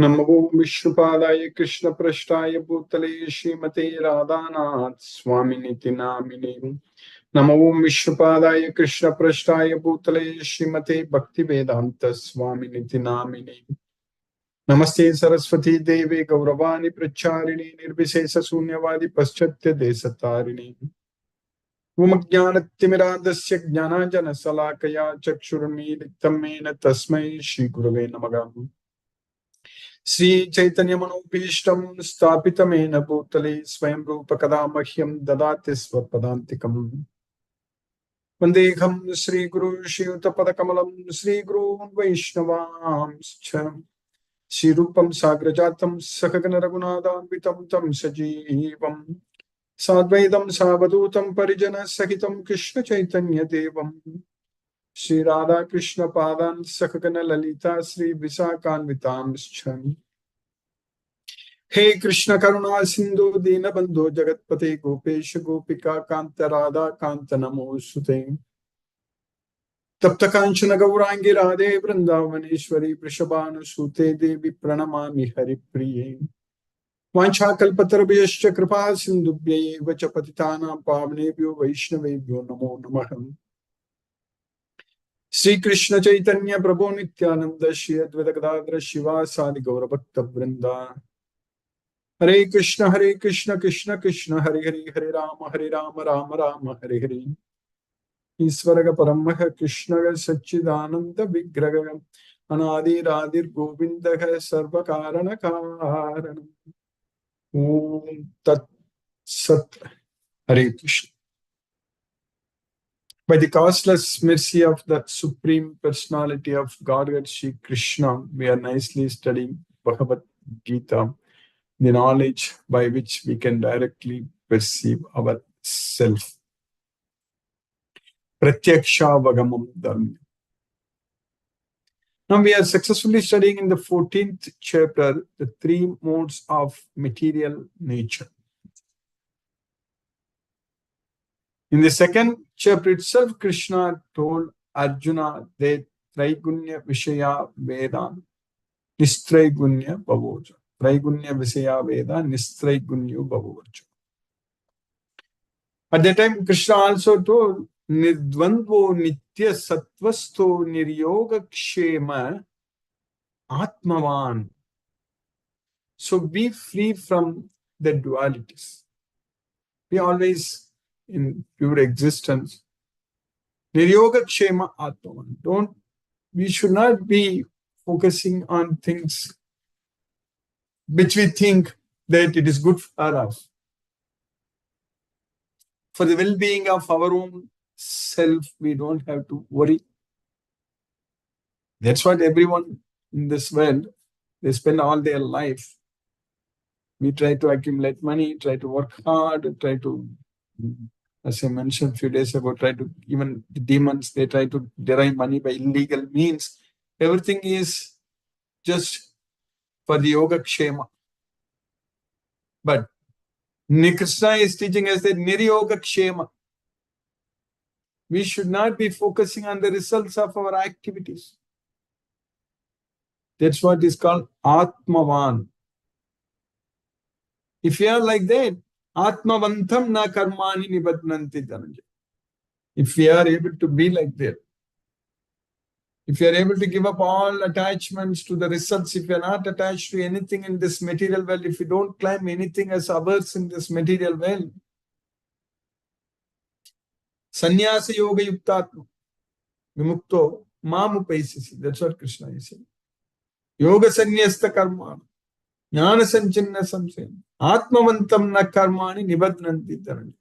नमो विष्णुपादाय कृष्णपृष्ठाय भूतले श्रीमते राधानाथ स्वामिनिति नामिने। नमो विष्णुपादाय कृष्णपृष्ठाय भूतले श्रीमते भक्तिवेदांत स्वामिनिति नामिने। नमस्ते सरस्वती देवे गौरवाणी प्रचारिणे निर्विशेष शून्यवादी पश्चात्य देशतारिणे। ओमज्ञानतिमिरान्धस्य ज्ञानाञ्जनशलाकया चक्षुरुन्मीलितं येन तस्मै श्रीगुरवे नमः। श्री चैतन्य मनोभीष्टं स्थापितमेन भूतले स्वयं रूप कदा मह्यं ददाति स्वपदान्तिकम्। वन्देऽहं श्रीगुरु श्रीयुतपदकमलं श्रीगुरून् वैष्णवांश्च। श्रीरूपं साग्रजातं सहगण रघुनाथान्वितं तं सजीवं साद्वैतं सावधूतं परिजनसहितं कृष्ण चैतन्य देवं श्री राधा कृष्ण पादान् सहगण ललिता श्री विशाखान्वितांश्च। हे कृष्ण करुणा सिंधु दीनबंधु जगतपते गोपेश गोपिका कांत राधा कांत नमोस्तुते। तप्त कांचन गौरांगी राधे वृंदावनेश्वरी वृषभानुसूते देवी प्रणमामि हरिप्रिये। वाञ्छाकल्पतरुभ्यश्च कृपा सिन्धुभ्यैव च पतितानां पावनेभ्यो वैष्णवेभ्यो नमो नमः। श्री कृष्ण चैतन्य प्रभु नित्यानंद श्री अद्वैत गदाधर शिवासादि गौरभक्तवृंदा। हरे कृष्ण कृष्ण कृष्ण हरे हरे हरे राम राम हरे हरे। ईश्वर परमः कृष्ण सच्चिदानंद विग्रह अनादिरादिर गोविंद सर्व कारण कारण। ओम तत्सत। हरे Krishna. By the causeless mercy of the Supreme Personality of Godhead Shri Krishna, we are nicely studying Bhagavad Gita, the knowledge by which we can directly perceive ourself. Pratyaksha Vagamam Dharma. Now we are successfully studying in the 14th chapter the three modes of material nature. In the second chapter itself, Krishna told Arjuna that Traigunya Vishaya Veda Nistraigunya Bhavoja. Traigunya Vishaya Veda Nistraigunya Bhavoja. At that time, Krishna also told Nidvandvo Nitya Sattvasto Niryoga Kshema Atmavan. So be free from the dualities. Be always in pure existence. Niryoga Kshema Atmavan. We should not be focusing on things which we think that it is good for us. For the well-being of our own self, we don't have to worry. That's what everyone in this world, they spend all their life. We try to accumulate money, try to work hard, try to, as I mentioned a few days ago, try to, even the demons, they try to derive money by illegal means. Everything is just for the yoga kshema. But Krishna is teaching us that niryoga kshema. We should not be focusing on the results of our activities. That's what is called Atmavan. If you are like that, Atmavantam na karmani nibadnanti dhananjay. If we are able to be like that, if you are able to give up all attachments to the results, if you are not attached to anything in this material world, if you don't claim anything as ours in this material world, Sannyasa yoga yuktatma vimukto mamupaisisi. That's what Krishna is saying. Yoga sannyasta karma jnana sanchinna samsayam atmavantam na karmani nibadnanti dhananjay.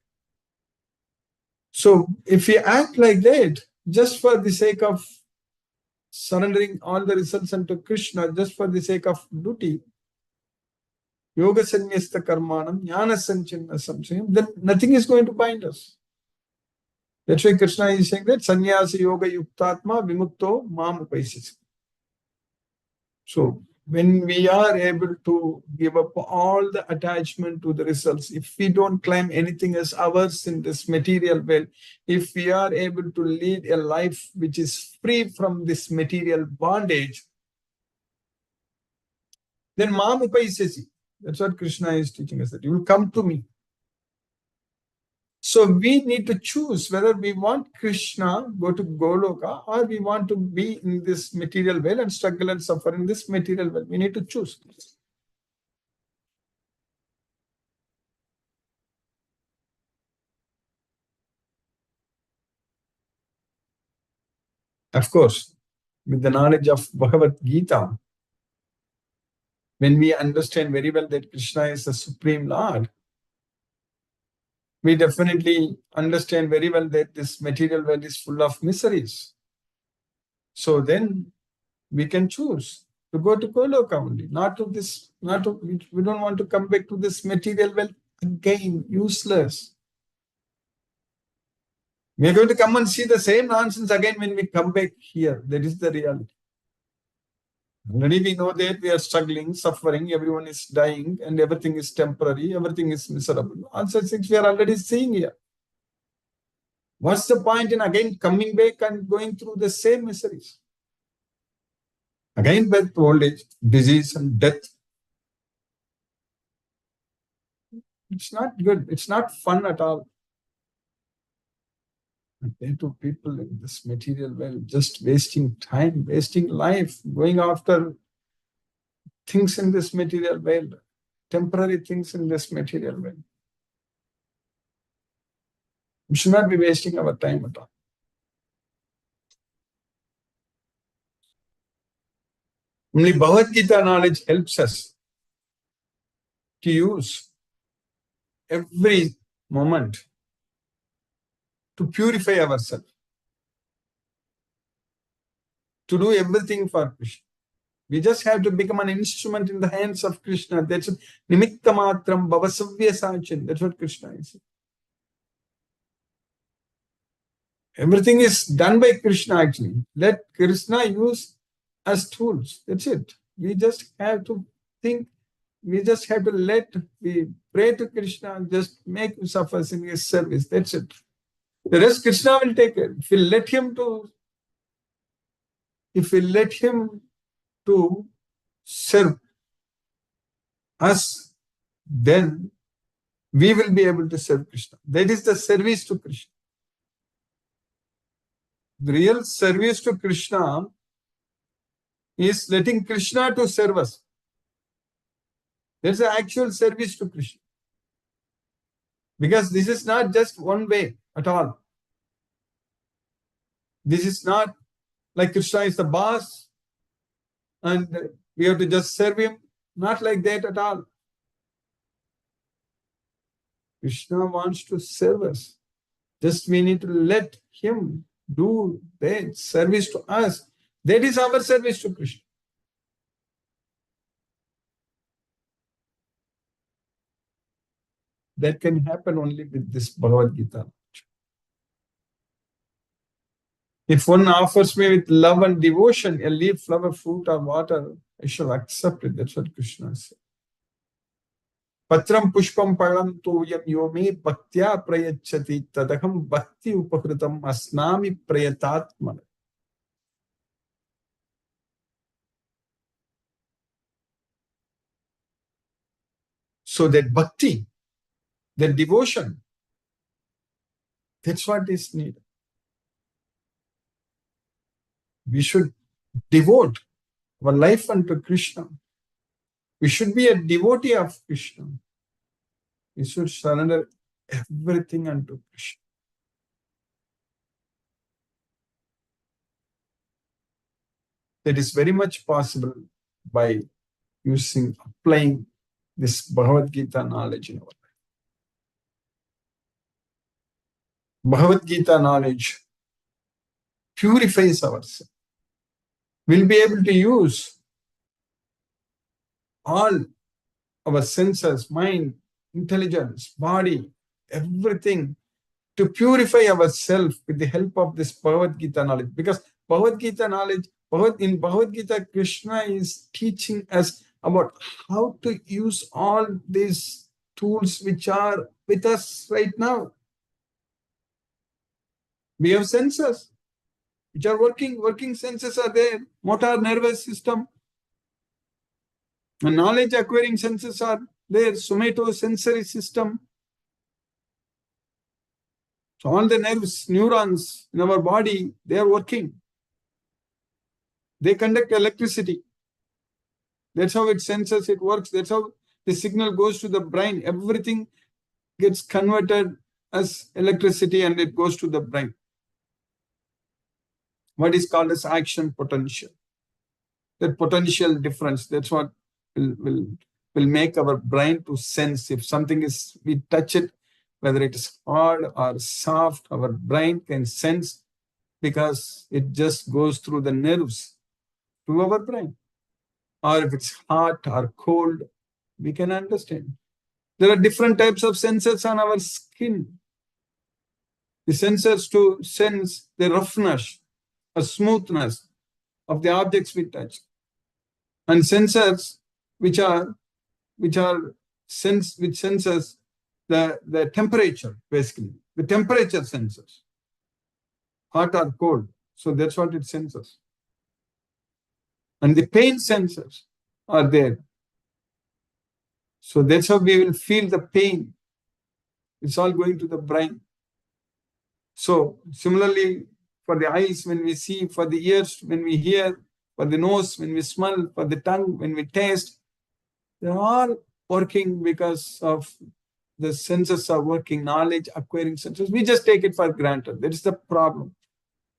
So if we act like that, just for the sake of surrendering all the results unto Krishna, just for the sake of duty, yoga sannyasta karmanam jnana sanchinna samsayam, then nothing is going to bind us. That's why Krishna is saying that sannyasa yoga yuktatma vimukto mam upaisisi. So when we are able to give up all the attachment to the results, if we don't claim anything as ours in this material world, if we are able to lead a life which is free from this material bondage, Then Mam Upaisesi. That's what Krishna is teaching us, that you will come to me. So we need to choose whether we want Krishna, go to Goloka, or we want to be in this material world and struggle and suffer in this material world. We need to choose. Of course, with the knowledge of Bhagavad Gita, when we understand very well that Krishna is the Supreme Lord, we definitely understand very well that this material world is full of miseries. So then we can choose to go to Goloka only, not to this, we don't want to come back to this material world again, useless. We are going to come and see the same nonsense again when we come back here. That is the reality. Already we know that we are struggling, suffering, everyone is dying, and everything is temporary, everything is miserable. All such things we are already seeing here. What's the point in again coming back and going through the same miseries? Again, birth, old age, disease, and death. It's not good. It's not fun at all. Compared to people in this material world, just wasting time, wasting life, going after things in this material world, temporary things in this material world. We should not be wasting our time at all. Only Bhagavad Gita knowledge helps us to use every moment to purify ourselves, to do everything for Krishna. We just have to become an instrument in the hands of Krishna. That's nimitta matram bhavasavya sachin. That's what Krishna is. Everything is done by Krishna actually. Let Krishna use as tools. That's it. We just have to think. We just have to we pray to Krishna, just make him suffer in his service. That's it. The rest Krishna will take it. If we let him to serve us, then we will be able to serve Krishna. That is the service to Krishna. The real service to Krishna is letting Krishna to serve us. That's the actual service to Krishna. Because this is not just one way at all. This is not like Krishna is the boss and we have to just serve him. Not like that at all. Krishna wants to serve us. Just we need to let him do that service to us. That is our service to Krishna. That can happen only with this Bhagavad Gita. If one offers me with love and devotion a leaf, flower, fruit, or water, I shall accept it. That's what Krishna said. Patram pushpam palam toyam yomi bhaktya prayachati tadaham bhakti upakritam asnami prayatatmana. So that bhakti, that devotion, that's what is needed. We should devote our life unto Krishna. We should be a devotee of Krishna. We should surrender everything unto Krishna. That is very much possible by applying this Bhagavad Gita knowledge in our life. Bhagavad Gita knowledge purifies ourselves. We'll be able to use all our senses, mind, intelligence, body, everything to purify ourselves with the help of this Bhagavad Gita knowledge. Because Bhagavad Gita knowledge, in Bhagavad Gita, Krishna is teaching us about how to use all these tools which are with us right now. We have senses which are working senses are there, motor nervous system. And knowledge acquiring senses are there, somatosensory system. So all the nerves, neurons in our body, they are working. They conduct electricity. That's how it senses, it works. That's how the signal goes to the brain. Everything gets converted as electricity and it goes to the brain. What is called as action potential. That potential difference, that's what will make our brain to sense. If something is, we touch it, whether it is hard or soft, our brain can sense because it just goes through the nerves to our brain. Or if it's hot or cold, we can understand. There are different types of sensors on our skin. The sensors to sense the roughness or smoothness of the objects we touch. And sensors which senses the temperature, basically. The temperature sensors. Hot or cold. So that's what it senses. And the pain sensors are there. So that's how we will feel the pain. It's all going to the brain. So similarly, for the eyes when we see, for the ears when we hear, for the nose when we smell, for the tongue when we taste, they're all working because of the senses are working, knowledge acquiring senses. We just take it for granted. That is the problem.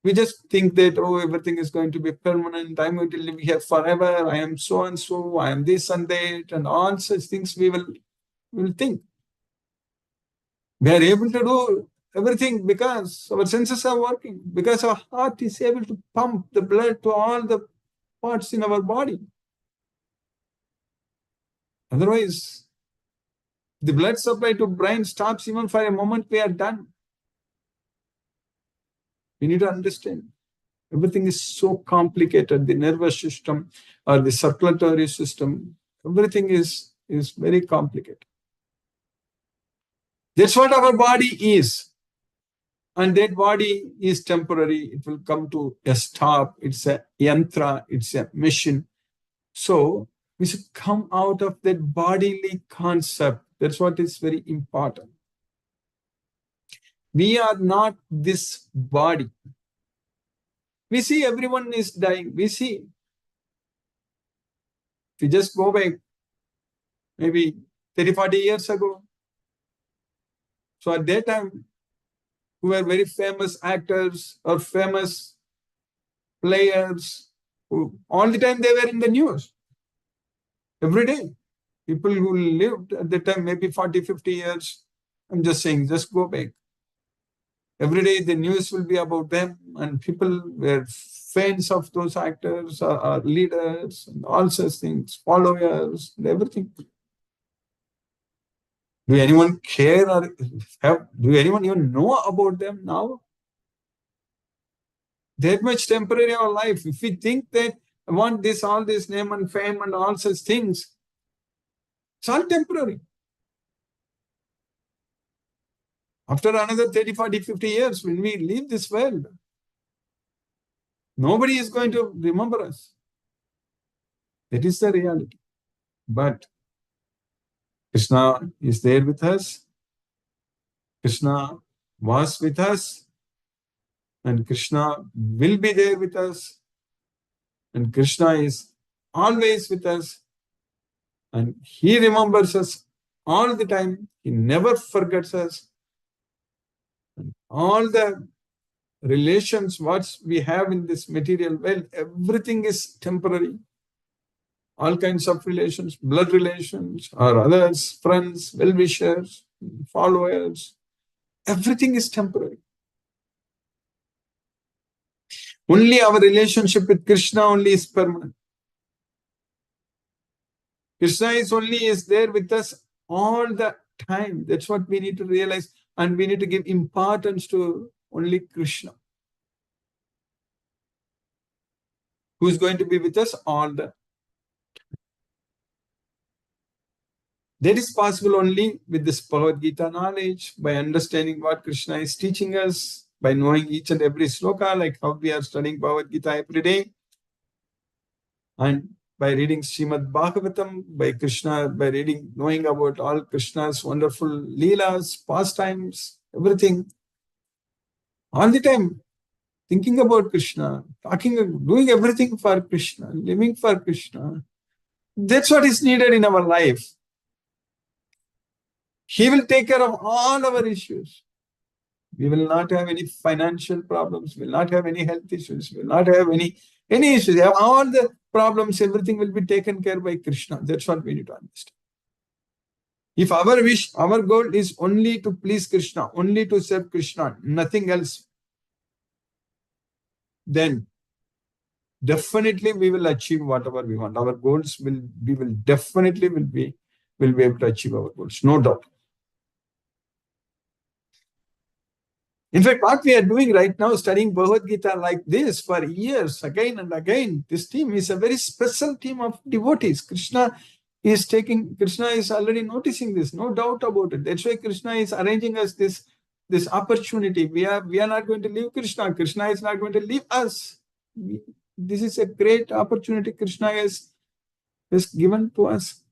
We just think that, oh, everything is going to be permanent. I'm going to live here forever. I am so and so. I am this and that, and all such things we will think. We are able to do everything because our senses are working, because our heart is able to pump the blood to all the parts in our body. Otherwise, the blood supply to brain stops even for a moment, we are done. We need to understand. Everything is so complicated. The nervous system or the circulatory system, everything is very complicated. That's what our body is. And that body is temporary. It will come to a stop. It's a yantra. It's a machine. So we should come out of that bodily concept. That's what is very important. We are not this body. We see everyone is dying. We see. If you just go back maybe 30, 40 years ago. So at that time, who were very famous actors or famous players, who all the time they were in the news. Every day. People who lived at the time, maybe 40, 50 years, I'm just saying, just go back. Every day the news will be about them, and people were fans of those actors or leaders and all such things, followers and everything. Do anyone care or do anyone even know about them now? That much temporary our life. If we think that I want this, all this name and fame and all such things, it's all temporary. After another 30, 40, 50 years, when we leave this world, nobody is going to remember us. That is the reality. But Krishna is there with us. Krishna was with us. And Krishna will be there with us. And Krishna is always with us. And He remembers us all the time. He never forgets us. And all the relations, what we have in this material world, everything is temporary. All kinds of relations, blood relations, or others, friends, well-wishers, followers, everything is temporary. Only our relationship with Krishna only is permanent. Krishna is there with us all the time. That's what we need to realize. And we need to give importance to only Krishna, who is going to be with us all the time. That is possible only with this Bhagavad Gita knowledge, by understanding what Krishna is teaching us, by knowing each and every sloka, like how we are studying Bhagavad Gita every day. And by reading Srimad Bhagavatam, by Krishna, by reading, knowing about all Krishna's wonderful leelas, pastimes, everything. All the time thinking about Krishna, talking, doing everything for Krishna, living for Krishna. That's what is needed in our life. He will take care of all our issues. We will not have any financial problems, we will not have any health issues, we will not have any issues. All the problems, everything will be taken care by Krishna. That's what we need to understand. If our wish, our goal is only to please Krishna, only to serve Krishna, nothing else, then definitely we will achieve whatever we want. Our goals will be able to achieve our goals, no doubt. In fact, what we are doing right now, studying Bhagavad Gita like this for years, again and again, this team is a very special team of devotees. Krishna is already noticing this, no doubt about it. That's why Krishna is arranging us this opportunity. We are not going to leave Krishna. Krishna is not going to leave us. This is a great opportunity Krishna has given to us.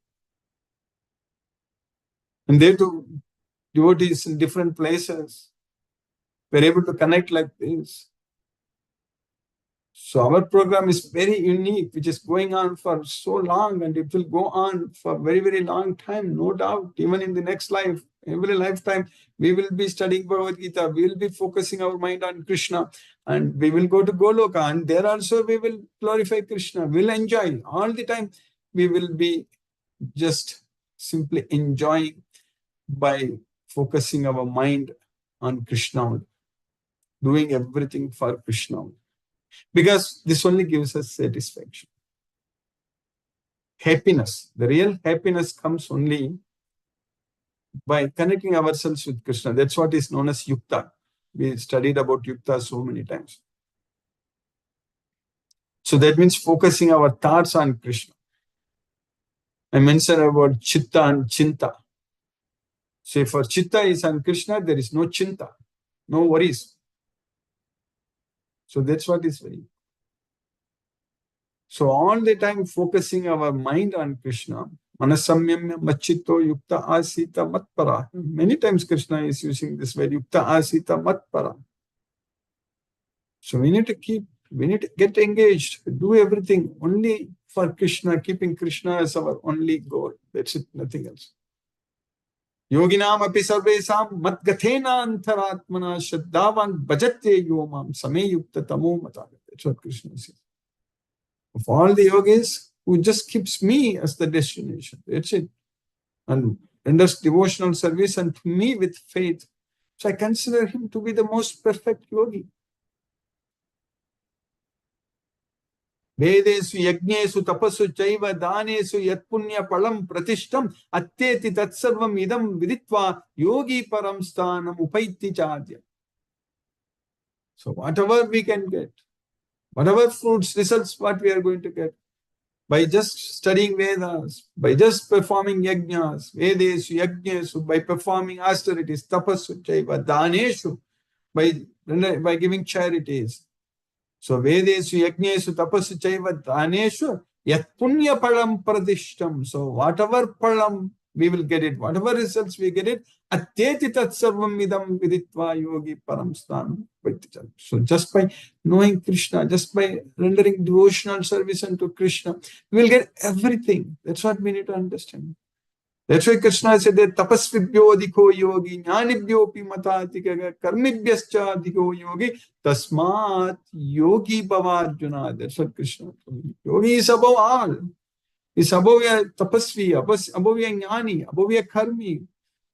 And there too, devotees in different places, we're able to connect like this. So our program is very unique, which is going on for so long, and it will go on for very, very long time, no doubt. Even in the next life, every lifetime, we will be studying Bhagavad Gita. We will be focusing our mind on Krishna, and we will go to Goloka, and there also we will glorify Krishna. We'll enjoy all the time. We will be just simply enjoying by focusing our mind on Krishna, doing everything for Krishna. Because this only gives us satisfaction. Happiness, the real happiness comes only by connecting ourselves with Krishna. That's what is known as Yukta. We studied about Yukta so many times. So that means focusing our thoughts on Krishna. I mentioned about Chitta and Chinta. So if our Chitta is on Krishna, there is no Chinta, no worries. So that's what is very important. So all the time focusing our mind on Krishna. Manasamyamya machito yukta asita matpara. Many times Krishna is using this word yukta asita matpara. So we need to get engaged, do everything only for Krishna, keeping Krishna as our only goal. That's it, nothing else. Yoginam api sarvesam matgathena antaratmana shaddavan bhajate yomam same yukta tamo mata. That's what Krishna says. Of all the yogis, who just keeps me as the destination. That's it. And renders devotional service unto me with faith. So I consider him to be the most perfect yogi. Vedesu yajnesu tapasu chaiva danesu yatpunya palam pratishtam atteti tatsarvam idam viditva yogi param sthanam upaiti chadya. So whatever we can get, whatever fruits, results, what we are going to get, by just studying Vedas, by just performing yajnas, Vedesu yajnesu, by performing austerities, tapasu chaiva daneshu, by giving charities. So Vedesu yajnesu tapasu chaiva daneshu yat punya palam pradishtam. So whatever palam we will get it, whatever results we get it, atteti tat sarvam idam viditva yogi param sthanam. So just by knowing Krishna, just by rendering devotional service unto Krishna, we will get everything. That's what we need to understand. That's why Krishna said that tapasvibhyo adhiko yogi, jnanibhyo pi matatika, karmibhyascha adhiko yogi, tasmat yogi bhava Arjuna. That's what Krishna told me. Yogi is above all. Is above a tapasvi, above a jnani, above a karmi.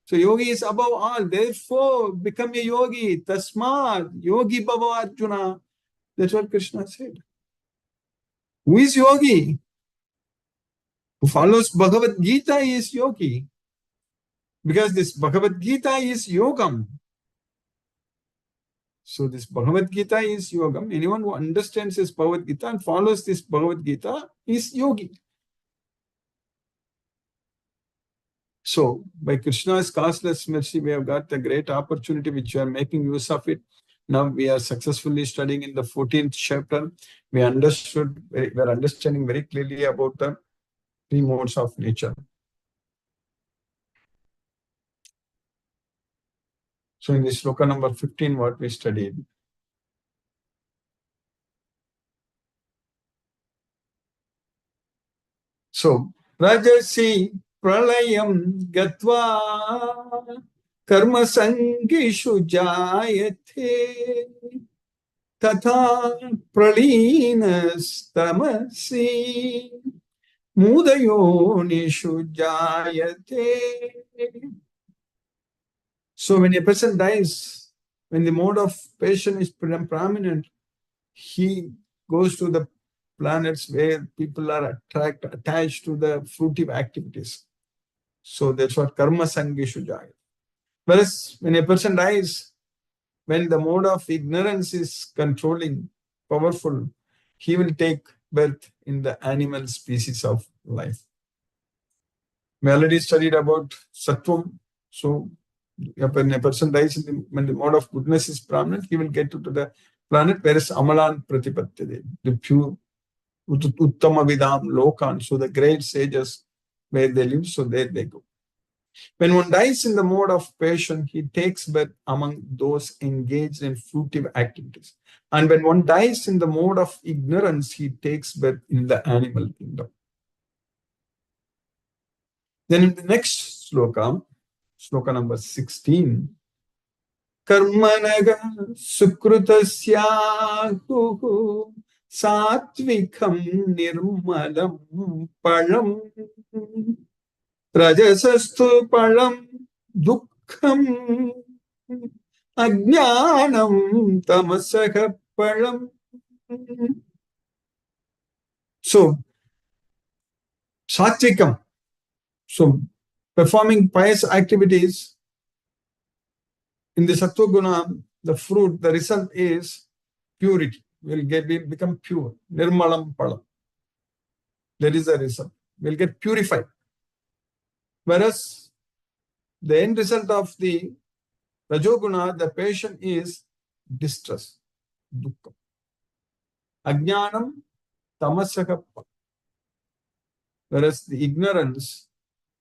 So yogi is above all. Therefore, become a yogi. Tasmat yogi bhava Arjuna. That's what Krishna said. Who is yogi? Who follows Bhagavad Gita is yogi. Because this Bhagavad Gita is yogam. So this Bhagavad Gita is yogam. Anyone who understands this Bhagavad Gita and follows this Bhagavad Gita is yogi. So by Krishna's causeless mercy, we have got a great opportunity which we are making use of it. Now we are successfully studying in the 14th chapter. We are understanding very clearly about the three modes of nature. So in this sloka number 15, what we studied. So, Rajasi pralayam gatva karma sangishu jayate tatha pralinas tamasi mudayonishu jayate. So when a person dies, when the mode of passion is prominent, he goes to the planets where people are attached to the fruitive activities. So that's what karma sangishu jaya. Whereas when a person dies, when the mode of ignorance is controlling, powerful, he will take birth in the animal species of life. We already studied about sattvam. So when a person dies, when the mode of goodness is prominent, he will get to the planet, whereas amalan pratipatyade, the pure uttama vidam lokan, so the great sages where they live, so there they go. When one dies in the mode of passion, he takes birth among those engaged in fruitive activities. And when one dies in the mode of ignorance, he takes birth in the animal kingdom. Then in the next sloka, sloka number 16, Karmanaga sukrutasyahu satvikam nirmalam palam rajasastu palam dukkham ajnanam tamasaka palam. So, satvikam. So, performing pious activities in the sattva guna, the fruit, the result is purity. We'll become pure. Nirmalam palam. That is the result. We'll get purified. Whereas the end result of the rajoguna, the passion is distress, dukkha. Ajnanam tamasaka. Whereas the ignorance,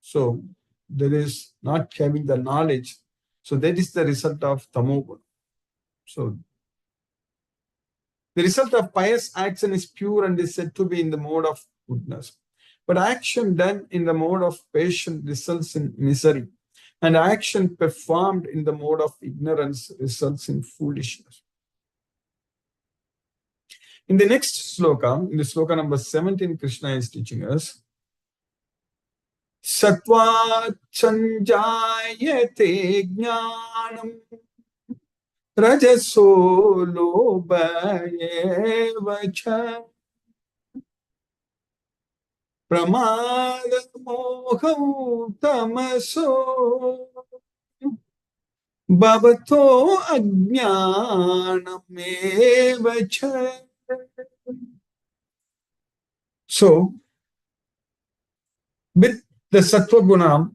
so there is not having the knowledge, so that is the result of tamoguna. So the result of pious action is pure and is said to be in the mode of goodness. But action done in the mode of passion results in misery. And action performed in the mode of ignorance results in foolishness. In the next sloka, in the sloka number 17, Krishna is teaching us, Sattva sanjayate jnanam rajaso lobha evacha pramada moham tamaso bhavato ajnanam evacha. So, with the sattva guna,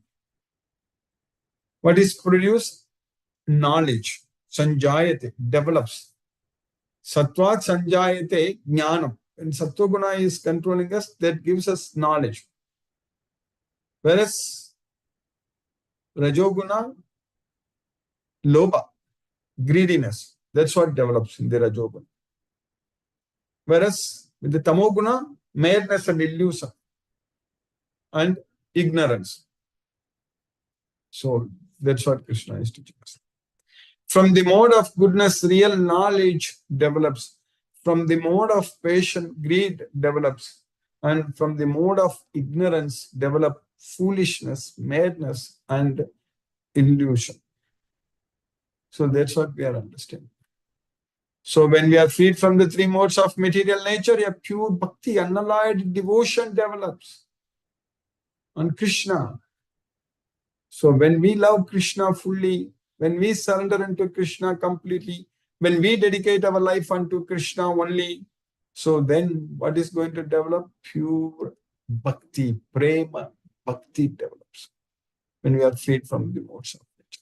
what is produced? Knowledge. Sanjayate, develops. Sattva sanjayate jnanam. When sattva guna is controlling us, that gives us knowledge. Whereas rajoguna, lobha, greediness. That's what develops in the rajoguna. Whereas with the tamoguna, madness and illusion and ignorance. So that's what Krishna is teaching us. From the mode of goodness, real knowledge develops. From the mode of passion, greed develops. And from the mode of ignorance, develop foolishness, madness, and illusion. So that's what we are understanding. So when we are freed from the three modes of material nature, a pure bhakti, unalloyed devotion develops on Krishna. So when we love Krishna fully, when we surrender into Krishna completely, when we dedicate our life unto Krishna only, so then what is going to develop? Pure bhakti, prema, bhakti develops when we are freed from the modes of nature.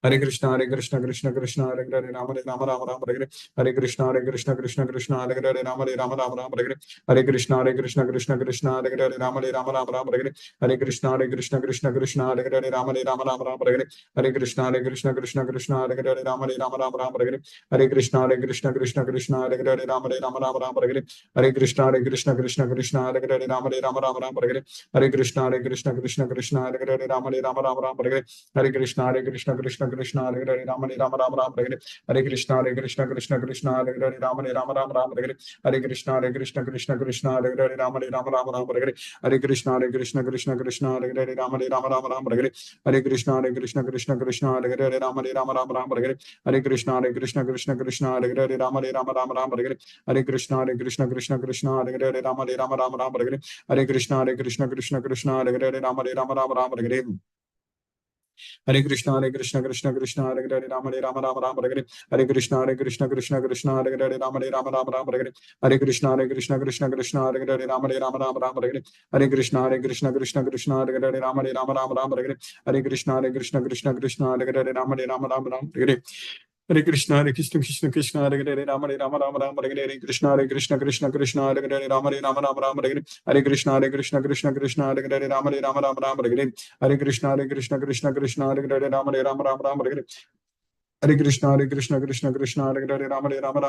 Hare Krishna, Krishna Krishna, Hare Hare, Rama Rama Rama Rama, Hare Krishna, Krishna Krishna, Hare Hare, Rama Rama Rama Rama, Hare Krishna, Krishna Krishna, Hare Hare, Rama Rama Rama Rama, Hare Krishna, Krishna, Hare Hare, Rama Rama Rama Rama, Hare Krishna, Krishna, Hare Hare, Rama Rama Rama Rama, Hare Krishna, Krishna, Hare Hare, Rama Rama Rama Rama, Hare Krishna, Krishna, Hare Hare, Rama Rama Rama Rama, Hare Krishna, Krishna, Hare Hare, Rama Rama Rama Rama, Hare Krishna, Krishna, Hare Hare, Rama Rama Rama Rama, Hare Krishna, Krishna, Hare Hare, Rama Rama Rama Rama, Hare Krishna, Krishna, Hare Hare, Rama Rama Rama Rama, Hare Krishna, Krishna, Hare Hare, Rama Rama Rama Rama, Hare Krishna, Krishna, Hare Hare, Rama Rama Rama Rama, Hare Krishna, Krishna, Hare Hare, Rama Rama Rama Rama, Hare Krishna, Krishna, Hare Hare, Rama Rama Rama Rama, Hare Krishna, Krishna, Hare Hare, Rama Rama Rama Rama, Hare Krishna, Hare Hare, Rama Rama Rama Rama, Hare Krishna, Krishna, Hare Hare, Rama Rama Rama Rama, Hare Krishna, Krishna, Hare Hare, Rama Rama Rama Rama, Hare Krishna, Krishna, Hare Hare, Rama Rama Rama Rama, Hare Krishna, Krishna, Hare Hare, Rama Rama Rama Rama, Hare Krishna, Hare Hare, Rama Rama Rama Rama, Hare Krishna, Krishna, Hare Hare, Rama Rama Rama Rama, Hare Krishna, Krishna, Hare Hare, Rama Rama Rama Rama, Hare Krishna, Krishna, Hare Hare, Rama Rama Rama Rama, Hare Krishna, Krishna, Hare Hare, Rama Rama Rama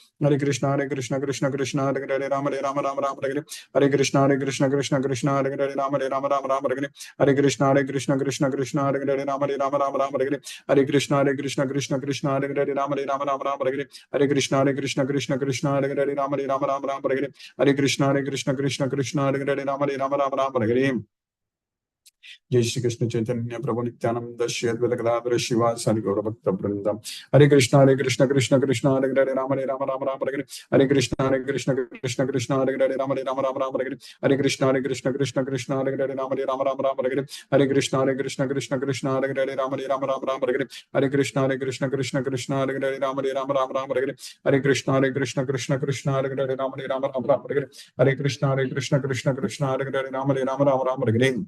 Rama, Hare Krishna, Krishna, Hare Hare, Rama Rama Rama Rama, Hare Krishna, Krishna, Hare Hare, Rama Rama Rama Rama, Hare Krishna, Krishna, Hare Hare, Rama Rama Rama Rama, Hare Krishna, Krishna, Hare Hare, Rama Rama Rama Rama, Hare Krishna, Krishna, Hare Hare, Rama Rama Rama Rama, Hare Krishna, Krishna, Hare Hare, Rama Rama Rama Rama, जय श्री कृष्ण चैतन्य प्रभु नित्यानंद श्री अद्वैत गदाधर शिवासादि गौर भक्त वृंदम हरे कृष्ण कृष्ण हरे हरे राम राम राम हरे कृष्ण कृष्ण हरे हरे राम राम राम हरे कृष्ण कृष्ण हरे हरे राम राम राम हरे कृष्ण कृष्ण हरे हरे राम राम राम हरे कृष्ण कृष्ण हरे हरे राम राम राम हरे कृष्ण कृष्ण हरे हरे राम राम राम हरे Krishna Krishna Hare Hare Ram Ram Ram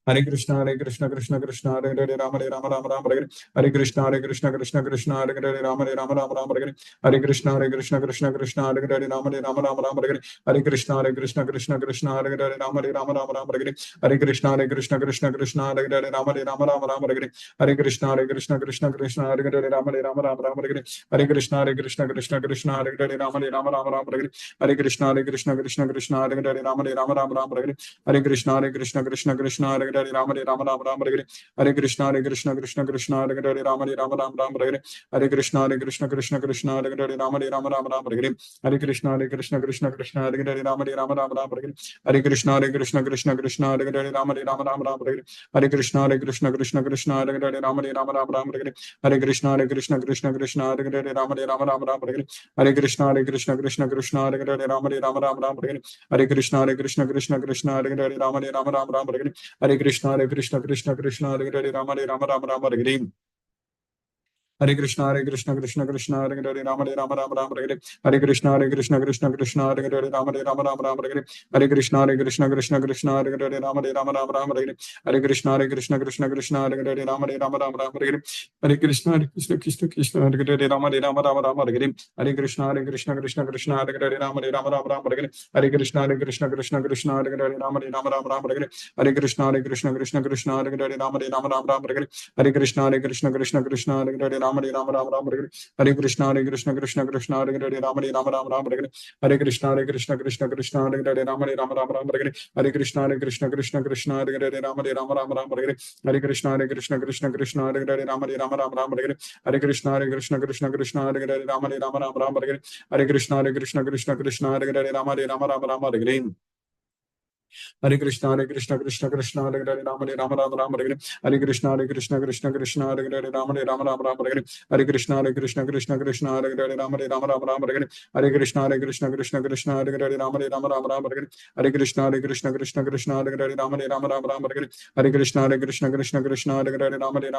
Hare Krishna, Krishna, Hare Hare, Rama, Hare Krishna, Krishna, Hare Hare, Rama, Hare Krishna, Krishna, Hare Hare, Rama, Hare Krishna, Krishna, Hare Hare, Rama, Hare Krishna, Krishna, Hare Hare, Rama, Hare Krishna, Krishna, Hare Hare, Rama, Hare Krishna, Krishna, Hare Hare, Rama, Hare Krishna, Krishna, Hare Hare, Rama, Hare Krishna, Hare Hare, Rama Rama, Hare Krishna, Krishna, Hare Hare, Rama Rama, Hare Krishna, Krishna, Hare Hare, Rama Rama, Hare Krishna, Krishna, Hare Hare, Rama Rama, Hare Krishna, Krishna, Hare Hare, Rama Rama, Hare Krishna, Krishna, Hare Hare, Rama Rama, Hare Krishna, Krishna, Hare Hare, Rama Rama, Hare Krishna, Krishna, Hare Hare, Rama Rama, Hare Krishna, Krishna, Hare Hare, Rama Rama, Hare Krishna, Krishna, Hare Hare, Rama Rama, Hare Krishna, Krishna, Hare Hare, Rama Rama, Hare Krishna, Krishna, Hare Hare, Rama Rama, Hare Krishna, Krishna, Hare Hare, Rama Rama, Hare Krishna, Krishna, Hare Hare, Rama Rama, Hare Krishna, Krishna, Hare Hare, Rama Rama, Hare Krishna, Krishna, Hare Hare, Rama Rama, Hare Krishna, Krishna, Hare Hare, Rama Rama, Hare Krishna, Krishna, Hare Hare, Rama Rama, Hare Krishna, Krishna, Hare Hare, Rama Rama, Hare Krishna, Krishna, Hare Hare, Rama Rama, Hare Krishna, Krishna, Hare Hare, Rama Rama, Hare Krishna, Krishna, Hare Hare, Rama Rama, Hare Krishna, Krishna, Hare Hare, Rama Rama, Hare Krishna, Krishna, Hare Hare, Rama Rama, Hare Krishna, Krishna, Hare Hare, Rama Rama, Hare Krishna, Krishna, Hare Hare, Rama Rama, Hare Krishna, Krishna, Hare Hare, Rama Rama, Hare Krishna, Krishna, Hare Hare, Rama Rama, Hare Krishna, Krishna, Hare Hare, Rama Rama, Hare Krishna, Krishna, Hare Hare, Rama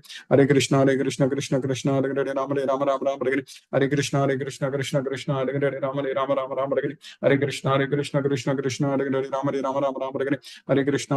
Rama, Hare Krishna, Krishna, Hare Hare, Rama Rama, Hare Krishna, Krishna, Hare Hare, Rama Rama, Hare Krishna, Krishna, Hare Hare, Rama Rama, Hare Krishna, Krishna, Hare Hare, Rama Rama, Hare Krishna, Krishna, Hare Hare, Rama Rama Rama Rama Hare Krishna Krishna Krishna Hare Hare Rama Rama Rama Hare Krishna Krishna Krishna Hare Hare Rama Rama Rama Hare Krishna Krishna Krishna Hare Hare Rama Rama Rama Hare Krishna Krishna Hare Hare Rama Rama Rama Hare Krishna Krishna Hare Hare Rama Rama Hare Hare Krishna Krishna Hare Hare Rama Hare Krishna Krishna Hare Hare Rama Rama Hare Krishna Krishna Hare Hare Rama Hare Krishna Krishna Hare Hare Rama Hare Krishna Krishna Hare Hare Rama Hare Krishna Krishna Hare Hare Rama Hare Krishna Hare Rama Hare Krishna Hare Rama Hare Krishna Hare Rama Hare Krishna Krishna Hare Hare Rama Hare Krishna Krishna Hare Hare Rama Hare Krishna Krishna Hare Hare Rama Hare Hare Krishna Hare Hare Rama Hare Krishna Krishna Hare Hare Rama Hare Krishna Krishna Hare Hare Rama Hare Krishna Krishna Hare Hare Rama Hare Krishna Krishna Hare Hare Rama Hare Krishna Krishna Hare Hare Rama Hare Krishna Krishna Hare Hare Rama Hare Krishna Krishna Hare Hare Rama Hare Krishna Hare Hare Rama Hare Krishna Krishna Hare Hare Rama Hare Krishna Krishna Hare Hare Rama Hare Krishna Krishna Hare Hare Rama Hare Krishna Krishna Hare Hare Rama Hare Krishna Krishna Hare Hare Rama Hare Krishna Krishna Hare Hare Rama Hare Krishna Krishna Hare Hare Rama Hare Krishna Krishna Hare Hare Rama Hare Krishna Hare Hare Rama Hare Krishna Krishna Hare Hare Rama Hare Krishna Krishna Hare Hare Rama Hare Krishna Krishna Hare Hare Rama Hare Krishna Hare Hare Rama Hare Krishna Krishna Hare Hare Rama Hare Krishna Krishna Hare Hare Rama Hare Krishna Hare Hare Rama Hare Krishna Hare Hare Rama Hare Krishna Krishna Hare Hare Rama Hare Krishna Krishna Hare Hare Rama Hare Krishna Krishna Hare Hare Rama Hare Krishna Krishna Hare Hare Rama Hare Krishna Krishna Hare Hare Rama Hare Krishna Krishna Hare Hare Rama Hare Krishna Krishna Hare Hare Rama Hare Krishna Krishna Hare Hare Rama Hare Krishna Krishna Hare Hare Rama Hare Krishna Krishna Hare Hare Rama Hare Krishna Krishna Hare Hare Rama Hare Krishna Krishna Hare Hare Rama Hare Krishna Krishna Hare Hare Rama Hare Krishna Krishna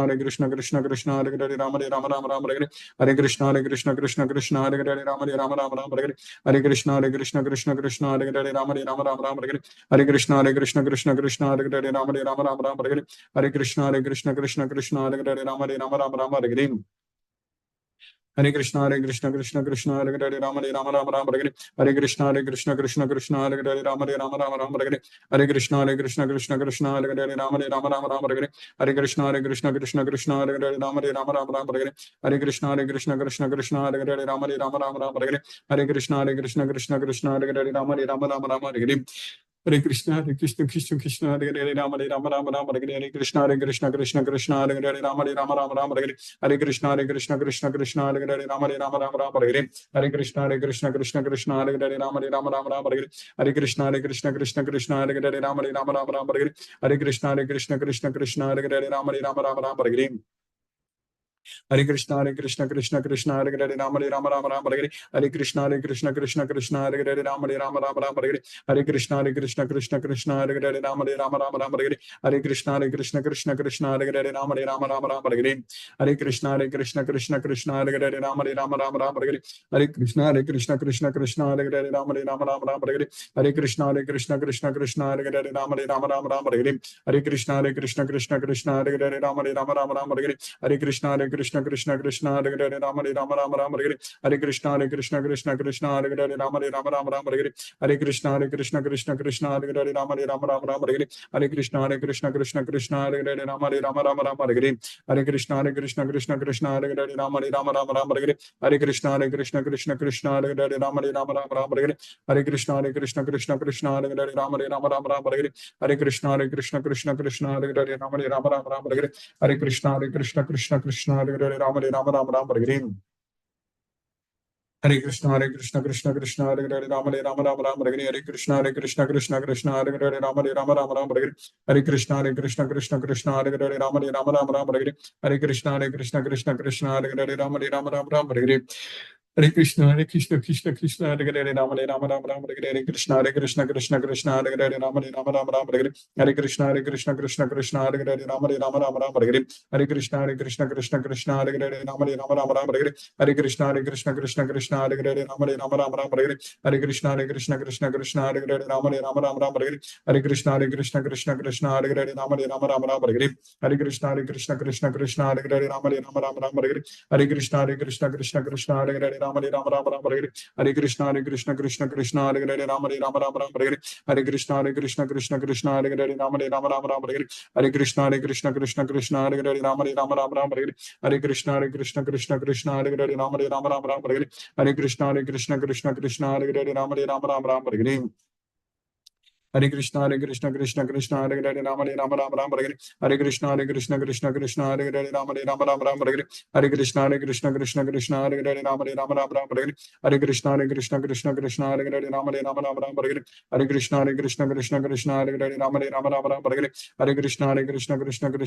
Hare Hare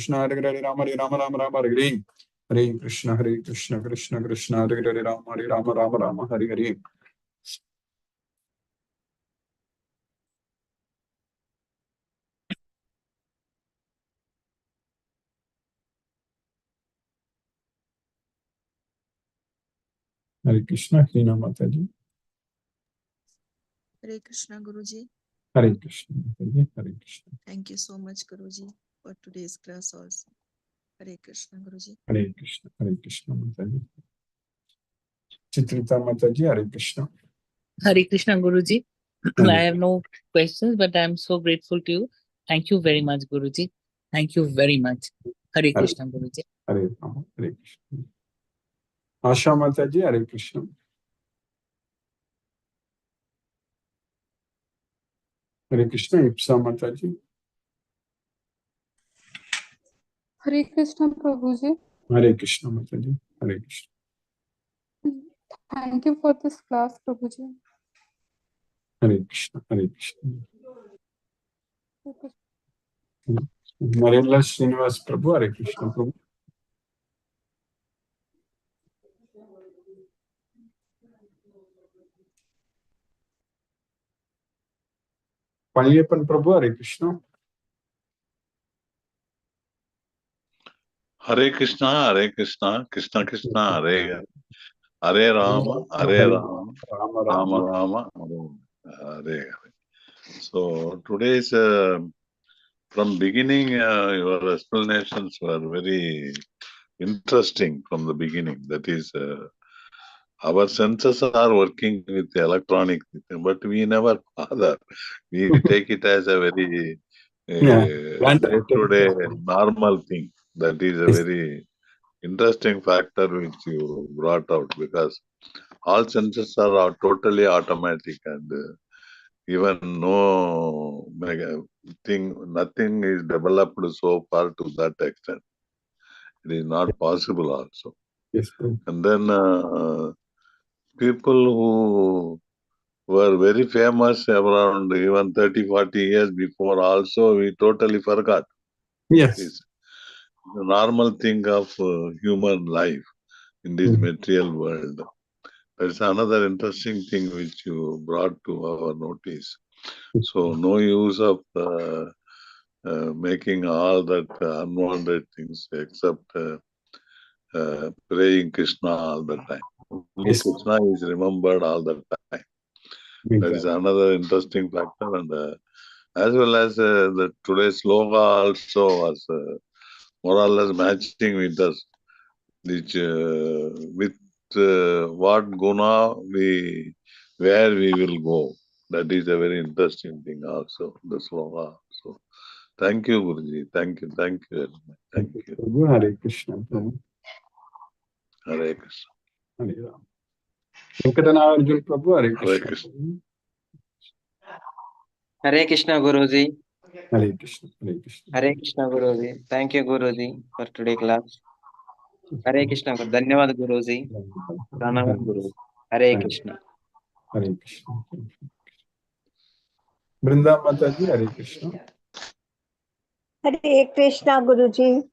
Rama Hare Krishna Krishna Hare Hare Rama Hare Krishna Hare Hare Rama Hare Hare Hare Krishna Hina Mataji Hare Krishna Guruji. Hare Krishna Mataji Hare Krishna Thank you so much Guruji for today's class also. Hare Krishna Guruji. Hare Krishna Mataji Chitrita Mataji Hare Krishna Hare Krishna Guruji. Hare I have no questions, but I am so grateful to you. Thank you very much, Guruji. Thank you very much. Hare Krishna Guruji. Hare Rama Hare Krishna Asha Mataji Hare Krishna Hare Krishna Ipsa Mataji Hare Krishna Prabhuji. Hare Krishna Mataji Hare Krishna Thank you for this class, Prabhuji. Hare Krishna Hare Krishna Narendra Srinivas Prabhu Hare Krishna Prabhu Paniyapan Prabhu Hare Krishna Hare Krishna, Krishna Krishna, Hare Rama, Rama Rama Rama. Rama, Hare. So today's from beginning, your explanations were very interesting from the beginning. That is, our senses are working with electronic, but we never bother. We take it as a very Yeah. day-to-day normal thing. That is a Yes. very interesting factor which you brought out, because all senses are totally automatic, and even nothing is developed so far to that extent. It is not possible also. Yes. And then people who were very famous around even 30, 40 years before also, we totally forgot. Yes. It's the normal thing of human life in this material world. That's another interesting thing which you brought to our notice. So no use of making all that unwanted things except praying Krishna all the time. Yes. Krishna is remembered all the time. That is another interesting factor, and as well as the today's sloga also was more or less matching with us, which with what guna where we will go. That is a very interesting thing also, the sloga. So thank you, Guruji. Thank you very much. Thank you. Prabhu, Hare Krishna. Prabhu. Hare Krishna. Hare Rama. Venkatanavarjun Prabhu, Hare Hare Krishna. Krishna. Hare Krishna Guruji. Hare Krishna. Hare Krishna. Hare Krishna Guruji. Thank you Guruji for today class. Hare Krishna. Dhanyavad Guruji. Pranam Guru. Hare Krishna. Hare Krishna. Brinda Mataji, Hare Krishna. Hare Krishna, Guruji.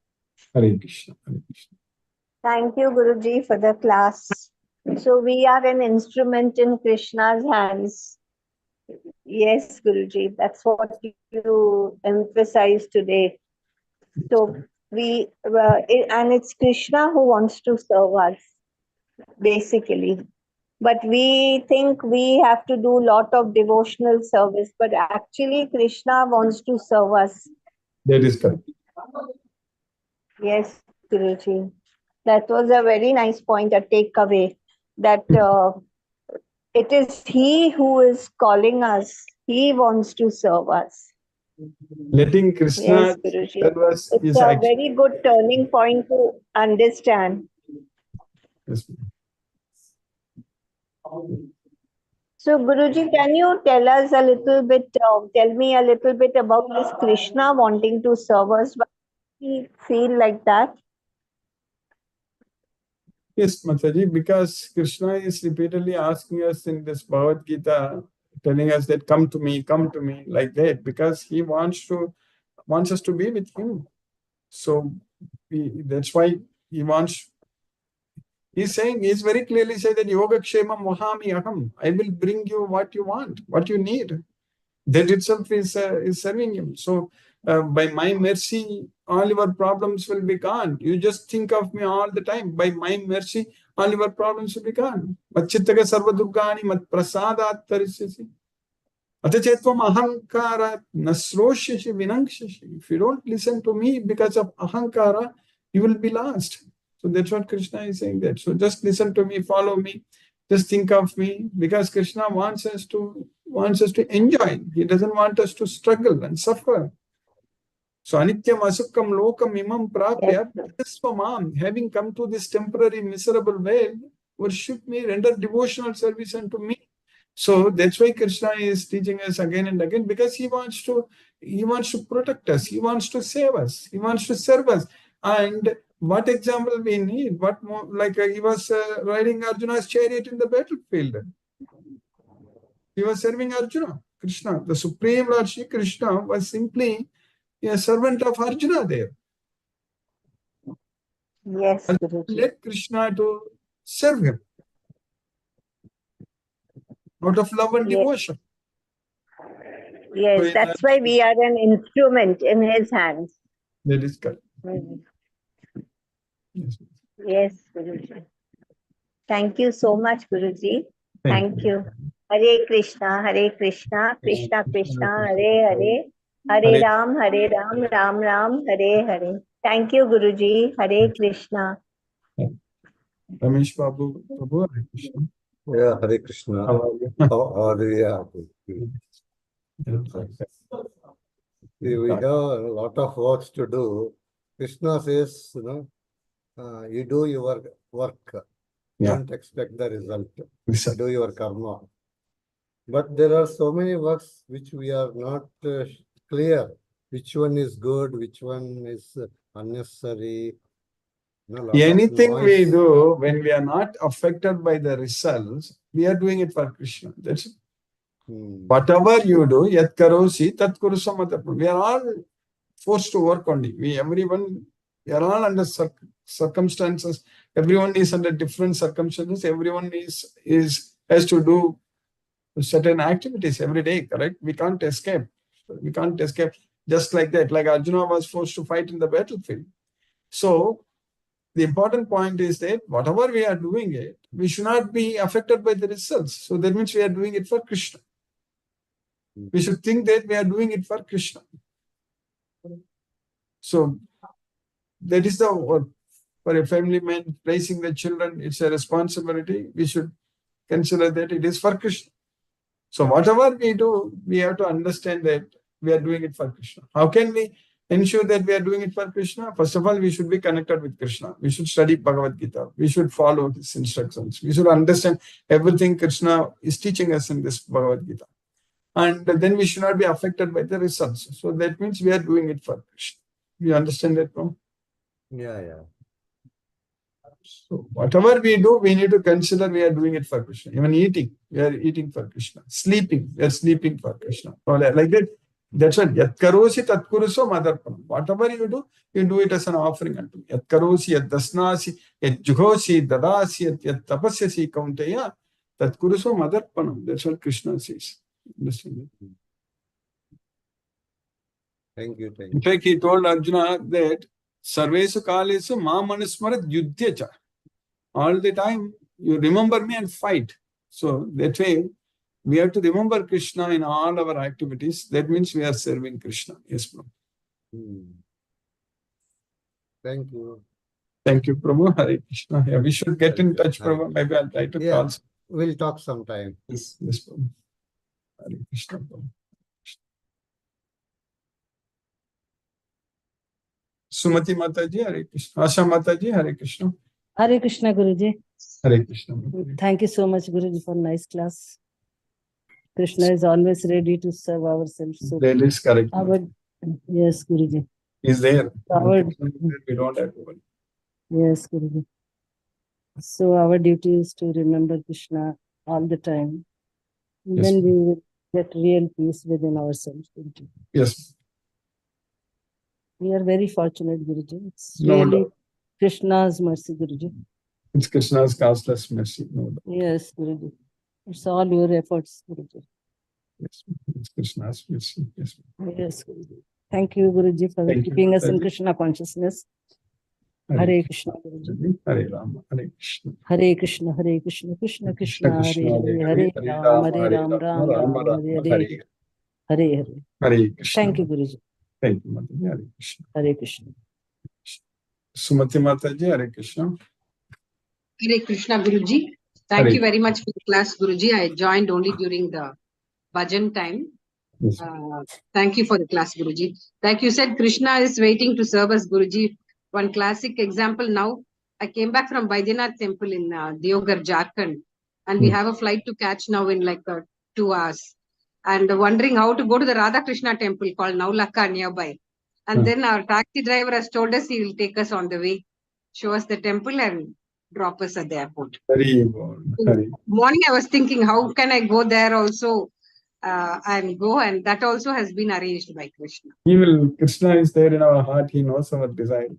Hare Krishna. Hare Krishna. Thank you, Guruji, for the class. So we are an instrument in Krishna's hands. Yes, Guruji, that's what you emphasized today. So and it's Krishna who wants to serve us, basically. But we think we have to do a lot of devotional service, but actually Krishna wants to serve us. That is correct. Yes, Guruji. That was a very nice point, a takeaway, that it is He who is calling us. He wants to serve us. Letting Krishna Yes, Guruji. serve us It's is a actually. very good turning point to understand. Yes. So, Guruji, can you tell us a little bit, tell me a little bit about this Krishna wanting to serve us? Why do we feel like that? Yes, Mataji, because Krishna is repeatedly asking us in this Bhagavad Gita, telling us that come to me, like that, because he wants us to be with him. So that's why he's very clearly saying that Yoga Kshema Mohami Aham. I will bring you what you want, what you need. That itself is serving him. So by my mercy, all your problems will be gone. You just think of me all the time. By my mercy, all your problems will be gone. Machittaga sarva durgani mat prasadat tarisyasi. Atachetvam ahankara nasroshyasi vinangshasi. If you don't listen to me because of ahankara, you will be lost. So that's what Krishna is saying that. So just listen to me, follow me, just think of me, because Krishna wants us to enjoy. He doesn't want us to struggle and suffer. So anityam asukkam lokam imam prapya bhajasvamam. Having come to this temporary miserable world, worship me, render devotional service unto me. So that's why Krishna is teaching us again and again, because he wants to protect us, he wants to save us, he wants to serve us. And what example we need? What more, like he was riding Arjuna's chariot in the battlefield. He was serving Arjuna. Krishna, the Supreme Lord Shri Krishna, was simply a servant of Arjuna there. Yes, And Guruji. let Krishna to serve him out of love and devotion. Yes, that's why we are an instrument in his hands. That is correct. Yes. Yes, Guruji. Thank you so much, Guruji. Thank Thank you. Hare Krishna, Krishna Krishna, Hare Hare, Hare Ram, Ram Ram, Hare Hare. Thank you, Guruji. Hare Krishna. Ramesh Babu, Prabhu, Hare Krishna. Yeah, Hare Krishna. How are you? Yeah. See, we have a lot of works to do. Krishna says, you do your work. Yeah. Don't expect the result. Result. Do your karma. But there are so many works which we are not clear. Which one is good, which one is unnecessary. Lot of Anything we noise. do when we are not affected by the results, we are doing it for Krishna. That's it. Whatever you do, yat karosi, tat kuru samatapam. We are all forced to work only. We are all under circumstances. Everyone is under different circumstances. Everyone has to do certain activities every day, correct? We can't escape. We can't escape just like that. Like Arjuna was forced to fight in the battlefield. So the important point is that whatever we are doing it, we should not be affected by the results. So that means we are doing it for Krishna. We should think that we are doing it for Krishna. So that is for a family man raising the children, it's a responsibility. We should consider that it is for Krishna. So whatever we do, we have to understand that we are doing it for Krishna. How can we ensure that we are doing it for Krishna? First of all, we should be connected with Krishna. We should study Bhagavad Gita. We should follow his instructions. We should understand everything Krishna is teaching us in this Bhagavad Gita. And then we should not be affected by the results. So that means we are doing it for Krishna. You understand that, Pram? Yeah. So whatever we do, we need to consider we are doing it for Krishna. Even eating, we are eating for Krishna. Sleeping, we are sleeping for Krishna. So like that, that's what yat karosi tat kuruso madarpanam. Whatever you do it as an offering unto me. Yat karosi, yat dasnasi, yat jughosi, dadasi, yat tapasyasi kaunteya, tat kuruso madarpanam. That's what Krishna says. Understand? Thank you. In fact, he told Arjuna that Sarvesu Kalesu Ma Manusmarat Yudhyacha. All the time, you remember me and fight. So that way, we have to remember Krishna in all our activities. That means we are serving Krishna. Yes, Prabhu. Thank you. Thank you, Prabhu. Hare Krishna. Yeah, we should get in touch, Prabhu. Maybe I'll try to call. We'll talk sometime. Yes, Prabhu. Hare Krishna, Prabhu. Sumati Mataji, Hare Krishna. Asha Mataji, Hare Krishna. Hare Krishna, Guruji. Hare Krishna. Thank you so much, Guruji, for nice class. Krishna is always ready to serve ourselves. So that is correct. Yes, Guruji. Is there. We don't have to worry. Yes, Guruji. So our duty is to remember Krishna all the time. Yes. Then we will get real peace within ourselves. Guruji. Yes. We are very fortunate, Guruji. It's No really doubt. Krishna's mercy, Guruji. It's Krishna's causeless mercy. No doubt. Yes, Guruji. It's all your efforts, Guruji. Yes, it's Krishna's mercy. Yes. Yes, Guruji. Thank you, Guruji, for keeping us in Krishna consciousness. Hare Krishna, Guruji. Hare Rama, Hare Krishna. Hare Krishna, Hare Krishna, Krishna Krishna, Hare Hare, Hare Ram, Ram Ram, Hare Hare. Hare. Hare Krishna. Thank you, Guruji. Thank you, Mataji. Hare Krishna. Hare Krishna. Sumati Mataji, Hare Krishna. Hare Krishna, Guruji. Thank you very much for the class, Guruji. I joined only during the bhajan time. Yes. Thank you for the class, Guruji. Like you said, Krishna is waiting to serve us, Guruji. One classic example now, I came back from Baidyanath temple in Deoghar, Jharkhand, and we have a flight to catch now in like 2 hours. And wondering how to go to the Radha Krishna temple called Naulakka nearby. And then our taxi driver has told us he will take us on the way, show us the temple and drop us at the airport. Morning I was thinking, how can I go there also and go? And that also has been arranged by Krishna. Krishna is there in our heart. He knows our desire.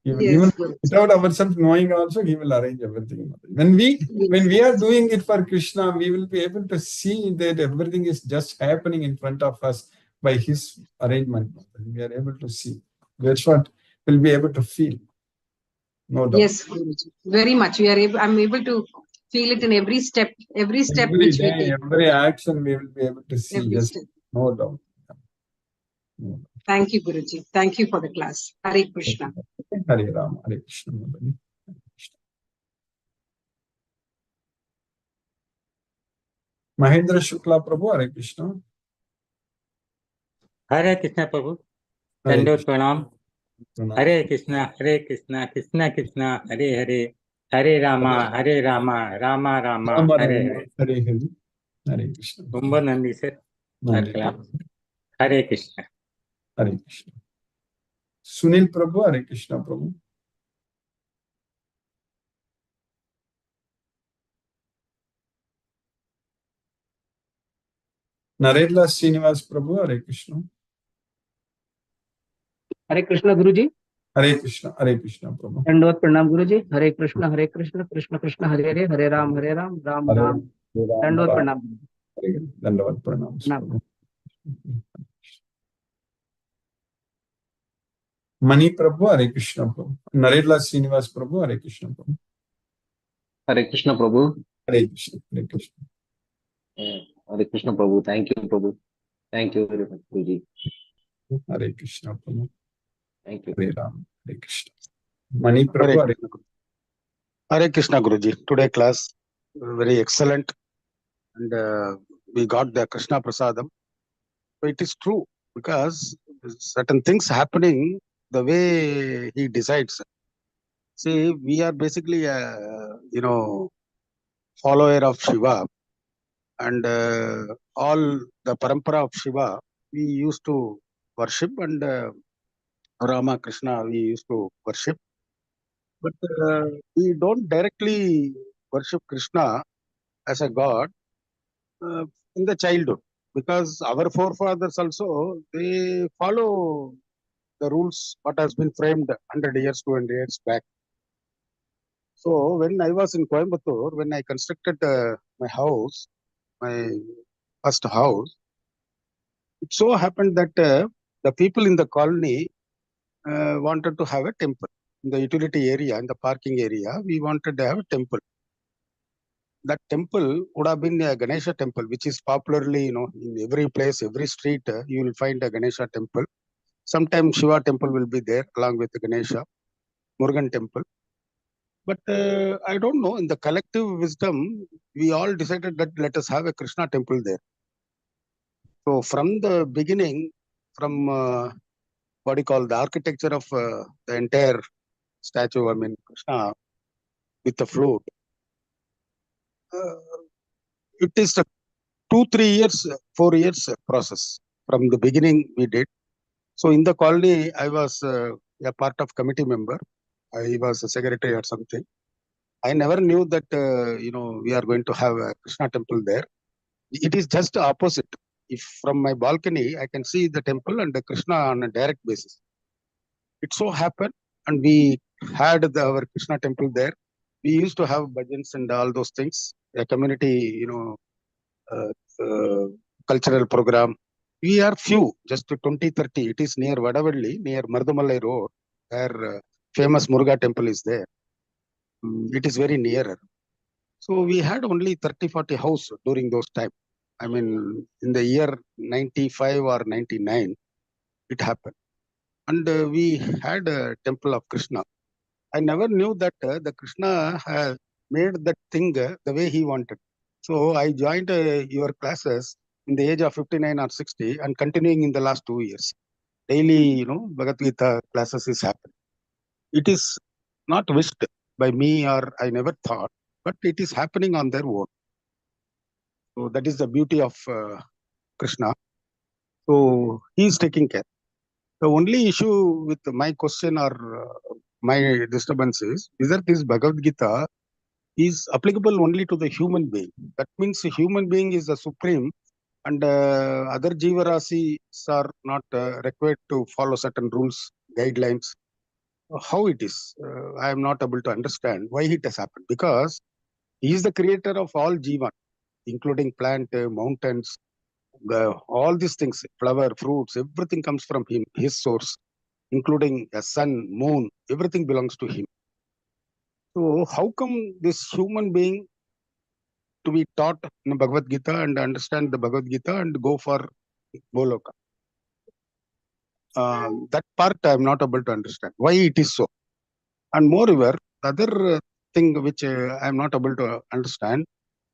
Even without ourselves knowing also, he will arrange everything. When we are doing it for Krishna, we will be able to see that everything is just happening in front of us by his arrangement. We are able to see. That's what we'll be able to feel. No doubt. Yes, Guruji. Very much. I'm able to feel it in every step Every which we day, take. every action we will be able to see. Every Yes, step. no doubt. Thank you, Guruji. Thank you for the class. Hare Krishna. Hare Rama, Hare Krishna. Mahendra Shukla Prabhu, Hare Krishna. Hare Krishna Prabhu. Hare Dandot Krishna. Pranam. Pranam. Hare Krishna, Hare Krishna, Krishna Krishna, Hare Hare, Hare Rama, Hare Rama, Rama Rama, Rama Hare Rama, Hare. Hare Hare. Hare Krishna. ரொம்ப நன்றி sir. Nandi. Hare Krishna. Hare Krishna. Sunil Prabhu, Hare Krishna Prabhu. Narendra Srinivas Prabhu, Hare Krishna. Hare Krishna Guruji. Hare Krishna Prabhu. Dandot Pranam Guruji. Hare Krishna, Krishna Krishna, Hare Hare, Hare Ram, Ram Ram. Dandot Pranam. Dandavad Pranam. Pranam. Mani Prabhu, Hare Krishna Prabhu. Narendra Srinivas Prabhu, Hare Krishna Prabhu. Hare Krishna Prabhu. Hare Krishna. Hare Krishna Prabhu. Thank you, Prabhu. Thank you very much, Guruji. Hare Krishna Prabhu. Thank you. Hare Ram, Hare Krishna. Mani Prabhu, Hare Krishna. Hare Krishna Guruji. Today class very excellent, and we got the Krishna Prasadam. So it is true because certain things happening the way he decides. See, we are basically follower of Shiva, and all the parampara of Shiva we used to worship, and Rama, Krishna we used to worship. But we don't directly worship Krishna as a god in the childhood, because our forefathers also, they follow the rules what has been framed 100 years, 200 years back. So when I was in Coimbatore, when I constructed my house, my first house, it so happened that the people in the colony wanted to have a temple. In the utility area, in the parking area, we wanted to have a temple. That temple would have been a Ganesha temple, which is popularly, in every place, every street, you will find a Ganesha temple. Sometimes Shiva temple will be there along with the Ganesha, Murugan temple. But I don't know, in the collective wisdom, we all decided that let us have a Krishna temple there. So from the beginning, from what you call the architecture of the entire statue, I mean Krishna with the flute, it is a 2-3 years, 4 years process. From the beginning we did. So in the colony, I was a part of committee member. I was a secretary or something. I never knew that we are going to have a Krishna temple there. It is just the opposite. If from my balcony I can see the temple and the Krishna on a direct basis. It so happened, and we had our Krishna temple there. We used to have bhajans and all those things. A community, cultural program. We are few, just 20-30. It is near Vadavalli, near Mardamalai Road, where famous Muruga temple is there. It is very nearer. So we had only 30-40 house during those time. I mean, in the year 95 or 99, it happened. And we had a temple of Krishna. I never knew that the Krishna has made that thing the way he wanted. So I joined your classes in the age of 59 or 60 and continuing in the last 2 years. Daily, Bhagavad Gita classes is happening. It is not wished by me, or I never thought, but it is happening on their own. So that is the beauty of Krishna. So he is taking care. The only issue with my question or my disturbance is that this Bhagavad Gita is applicable only to the human being. That means the human being is the supreme, and other Jiva Rasis are not required to follow certain rules, guidelines. How it is, I am not able to understand why it has happened. Because he is the creator of all Jiva, including plant, mountains, all these things, flower, fruits, everything comes from him, his source, including a sun, moon, everything belongs to him. So how come this human being to be taught in the Bhagavad Gita and understand the Bhagavad Gita and go for Goloka? That part I am not able to understand. Why it is so? And moreover, the other thing which I am not able to understand,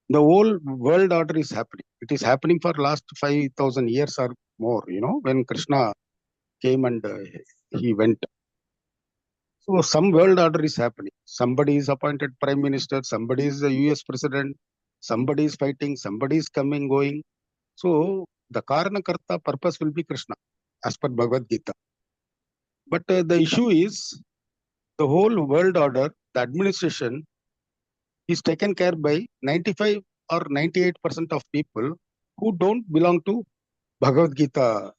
the whole world order is happening. It is happening for last 5,000 years or more, when Krishna came and he went. So some world order is happening. Somebody is appointed prime minister, somebody is the US president, somebody is fighting, somebody is coming, going. So the Karanakarta purpose will be Krishna, as per Bhagavad Gita. But the issue is the whole world order, the administration is taken care by 95 or 98% of people who don't belong to Bhagavad Gita,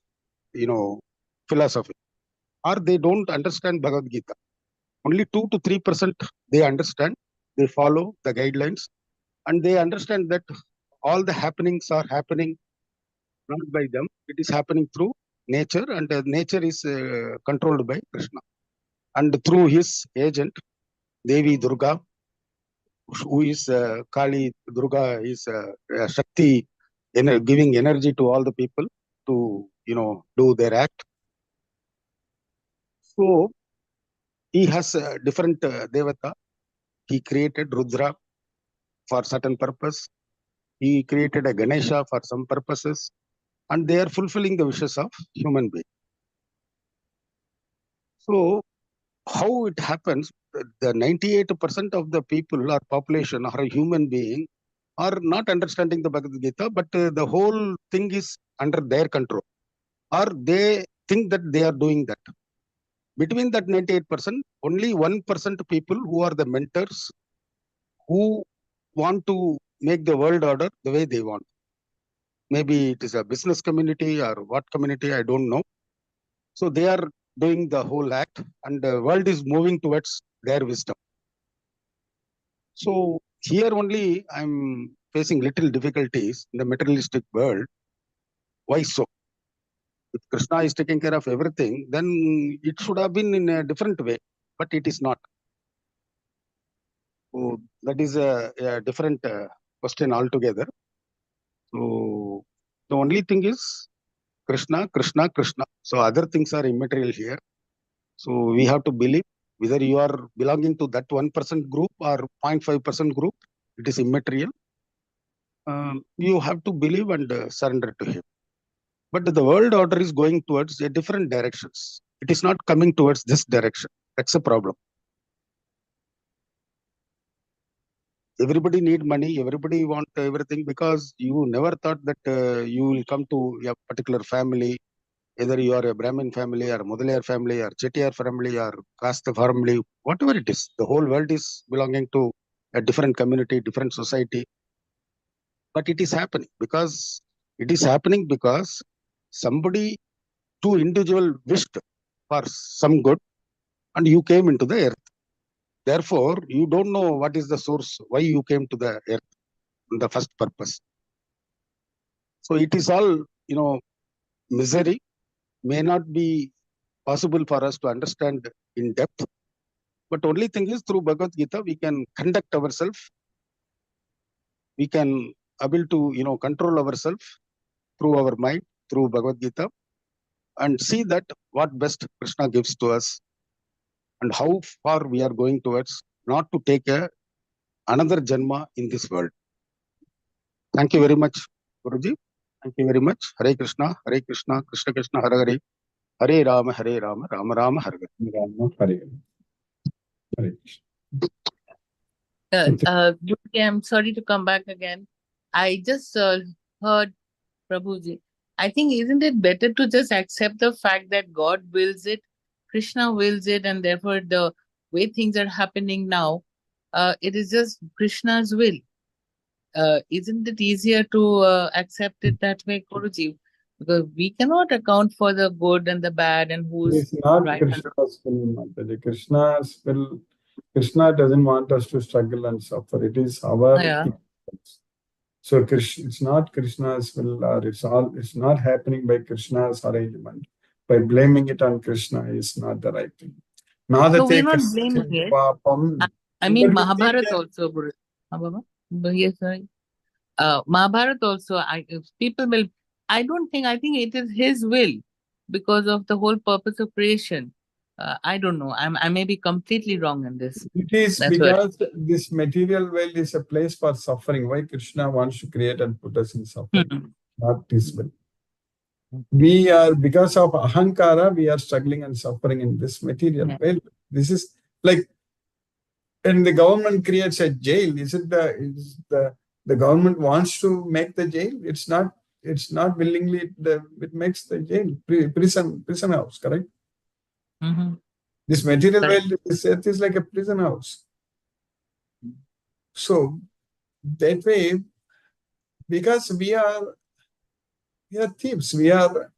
philosophy, or they don't understand Bhagavad Gita. Only 2 to 3% they understand, they follow the guidelines, and they understand that all the happenings are happening not by them. It is happening through nature, and nature is controlled by Krishna. And through his agent, Devi Durga, who is Kali, Durga is Shakti, giving energy to all the people to, do their act. So he has a different Devata. He created Rudra for certain purpose. He created a Ganesha for some purposes, and they are fulfilling the wishes of human being. So how it happens, the 98% of the people or population or a human being are not understanding the Bhagavad Gita, but the whole thing is under their control, or they think that they are doing that. Between that 98%, only 1% people who are the mentors, who want to make the world order the way they want. Maybe it is a business community or what community, I don't know. So they are doing the whole act, and the world is moving towards their wisdom. So here only I'm facing little difficulties in the materialistic world. Why so? If Krishna is taking care of everything, then it should have been in a different way, but it is not. So that is a different question altogether. So the only thing is Krishna, Krishna, Krishna. So other things are immaterial here. So we have to believe whether you are belonging to that 1% group or 0.5% group, it is immaterial. You have to believe and surrender to him. But the world order is going towards a different directions. It is not coming towards this direction. That's a problem. Everybody need money. Everybody want everything, because you never thought that you will come to a particular family. Either you are a Brahmin family or Mudaliar family or Chettiar family or Caste family, whatever it is. The whole world is belonging to a different community, different society. But it is happening because somebody, two individual wished for some good, and you came into the earth. Therefore, you don't know what is the source, why you came to the earth, the first purpose. So it is all, misery. May not be possible for us to understand in depth, but only thing is through Bhagavad Gita we can conduct ourselves. We can able to control ourselves through our mind, through Bhagavad Gita, and see that what best Krishna gives to us and how far we are going towards, not to take another janma in this world. Thank you very much, Guruji. Thank you very much. Hare Krishna, Krishna Krishna, Hare Hare, Hare Rama, Rama Rama, Hare Hare. Hare. Guruji, I'm sorry to come back again. I just heard Prabhuji. I think, isn't it better to just accept the fact that God wills it, Krishna wills it, and therefore the way things are happening now, it is just Krishna's will. Isn't it easier to accept it that way, Guruji? Because we cannot account for the good and the bad and who's It's not right. Krishna's will, Mataji. Krishna's will. Krishna doesn't want us to struggle and suffer. It is our ignorance. So it's not Krishna's will, or it's not happening by Krishna's arrangement. By blaming it on Krishna is not the right thing. No, we're not blaming it. I mean, But we think Mahabharata that also, Guru. Baba? Yes, sorry. Mahabharata also, if people will, I think it is his will because of the whole purpose of creation. I don't know. I may be completely wrong in this. it is That's what. because this material world is a place for suffering. Why Krishna wants to create and put us in suffering, not his will. We are, because of ahankara, we are struggling and suffering in this material world. This is like, and the government creates a jail. Is the government wants to make the jail? It's not willingly. It makes the jail prison house. Correct. This material world, this earth is like a prison house. So that way, because we are thieves, we are.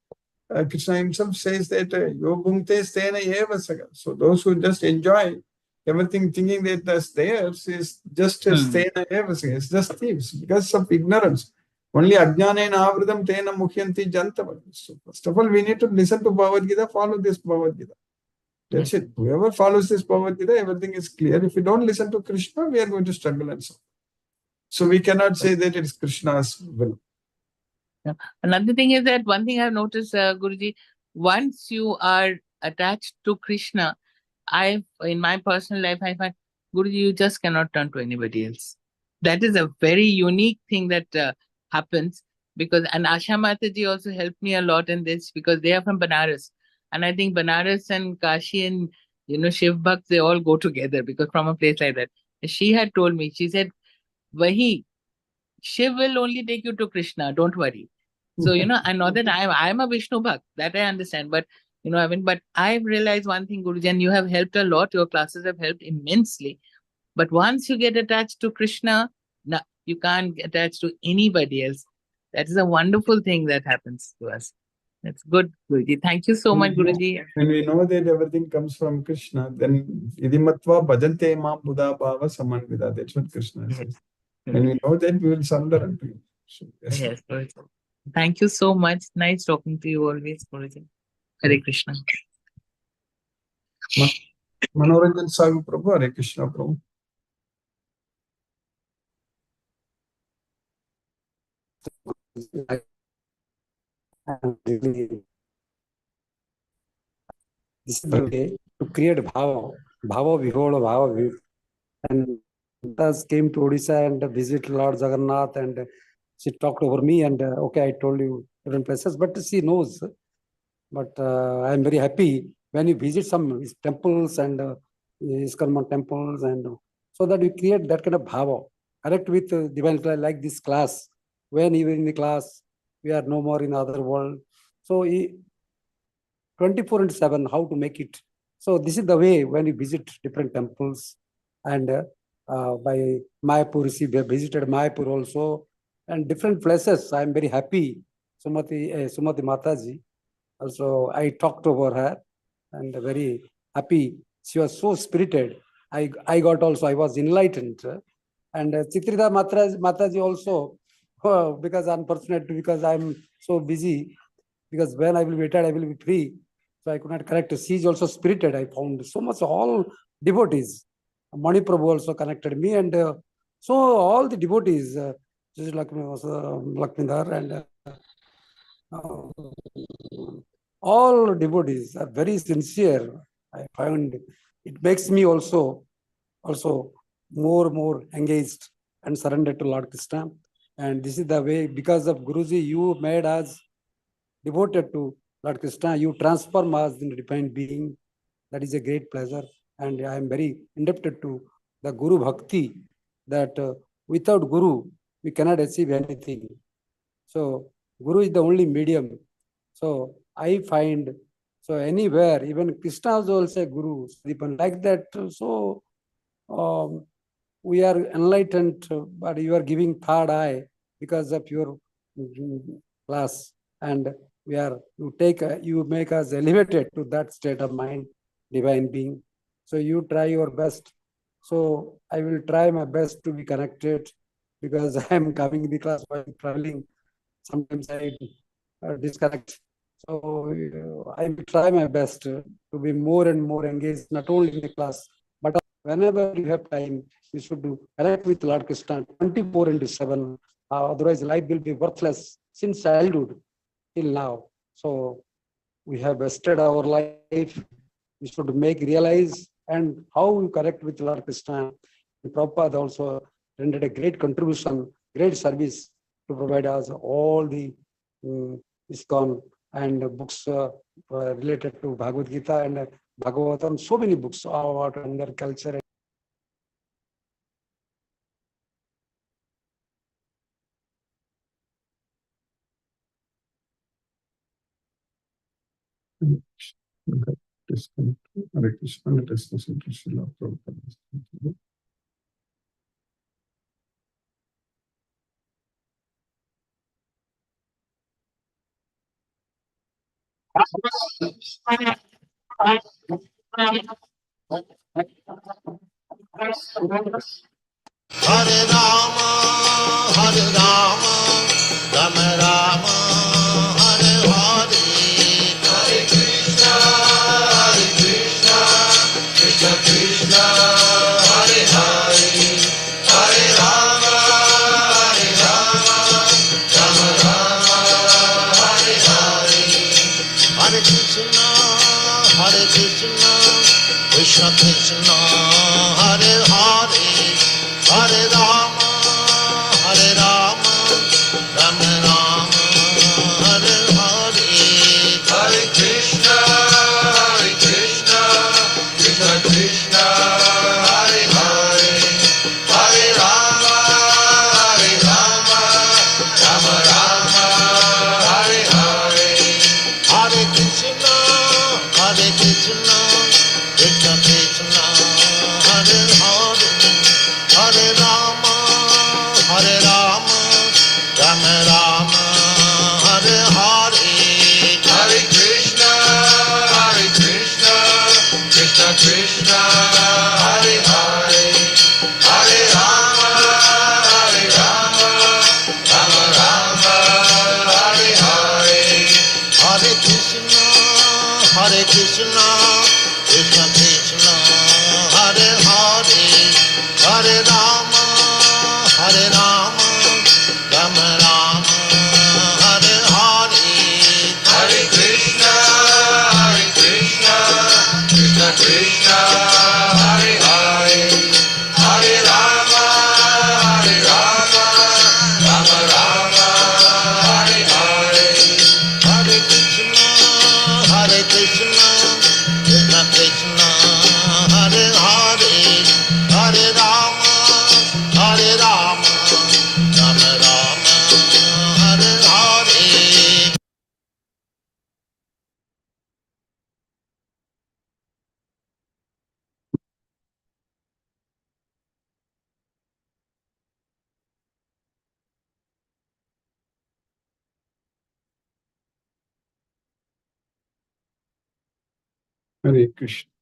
Krishna himself says that yobungte stena eva saga. So those who just enjoy everything thinking that that's theirs is just a stena eva saga. It's just thieves because of ignorance. Only ajnanena avridam tena mukhyanti jantava. So first of all, we need to listen to Bhagavad Gita, follow this Bhagavad Gita. That's it. Whoever follows this Bhagavad Gita, everything is clear. If we don't listen to Krishna, we are going to struggle and so. So we cannot say that it is Krishna's will. Another thing is that one thing I've noticed, Guruji, once you are attached to Krishna, in my personal life, I find, Guruji, you just cannot turn to anybody else. That is a very unique thing that happens because, and Asha Mataji also helped me a lot in this because they are from Banaras. And I think Banaras and Kashi and, Shiv Bhakt, they all go together because from a place like that. She had told me, she said, Vahi, Shiv will only take you to Krishna, don't worry. So, I know that I'm a Vishnu Bhakt, that I understand, but, but I've realized one thing, Guruji, and you have helped a lot, your classes have helped immensely. But once you get attached to Krishna, no, you can't get attached to anybody else. That is a wonderful thing that happens to us. That's good, Guruji. Thank you so much, Guruji. When we know that everything comes from Krishna, then idimatva bhajante mam buddha bhava samanvida. That's what Krishna says. When we know that, we will surrender unto him. So, yes, Guruji. Thank you so much. Nice talking to you always, Guruji. Hare Krishna. Manoranjan Sagu Prabhu, Hare Krishna Prabhu. Really, this is the way to create bhava vihola, bhava. And Matas came to Odisha and visit Lord Jagannath, and she talked over me, and okay, I told you different places, but she knows. But I am very happy when you visit some temples and ISKCON temples, and so that we create that kind of bhava. Correct with divine class, like this class. When even in the class, we are no more in the other world. So 24/7, how to make it. So this is the way when you visit different temples, and by Mayapur, we visited Mayapur also, and different places. I am very happy. Sumati Mataji. Also, I talked over her, and very happy. She was so spirited. I got also. I was enlightened, and Chitrita Mataji also. Because unfortunately, because I am so busy. Because when I will be retired, I will be free. So I could not connect. She is also spirited. I found so much all devotees. Mani Prabhu also connected me, and so all the devotees, Lakshmidhar, and all devotees are very sincere. I find it makes me also more engaged and surrendered to Lord Krishna. And this is the way, because of Guruji, you made us devoted to Lord Krishna. You transform us into divine being. That is a great pleasure. And I am very indebted to the Guru Bhakti, that without Guru, we cannot achieve anything. So Guru is the only medium. So I find, so anywhere, even Krishna is also a Guru, like that. So we are enlightened, but you are giving third eye because of your class, and you make us elevated to that state of mind, divine being. So you try your best. So I will try my best to be connected, because I am coming in the class while traveling. Sometimes I disconnect. So I will try my best to be more and more engaged, not only in the class, but whenever you have time, you should connect with Lord Krishna 24/7. Otherwise, life will be worthless since childhood till now. So we have wasted our life. We should make realize and how we connect with Lord Krishna. Prabhupada also rendered a great contribution, great service to provide us all the ISKCON and books related to Bhagavad Gita and Bhagavatam, so many books about their culture. Disconnect. Hare Krishna. Let us listen to Srila Prabhupada. Hare Rama, Hare Rama, Rama Rama, Hare Hare, Hare Krishna, Krishna Krishna, Hare Hare, Hare Rama, Rama Rama, Hare Hare, Hare Krishna, Krishna Krishna, Hare Hare, Hare Rama, Rama Rama, Hare Hare, Hare Krishna, Krishna Krishna, Hare Hare, Hare Rama, Rama Rama, Hare Hare, Hare Krishna, Krishna Krishna, Hare Hare, Hare Rama, Rama Rama, Hare Hare, Hare Krishna, Krishna Krishna, Hare Hare, Hare Rama, Rama Rama, Hare Hare, Hare Krishna, Krishna Krishna, Hare Hare, Hare Rama, Rama Rama, Hare Hare, Hare Krishna, Krishna Krishna, Hare Hare, Hare Rama, Rama Rama, Hare Hare, Hare Krishna, Krishna Krishna, Hare Hare, Hare Rama, Rama Rama, Hare Hare. Hare Krishna.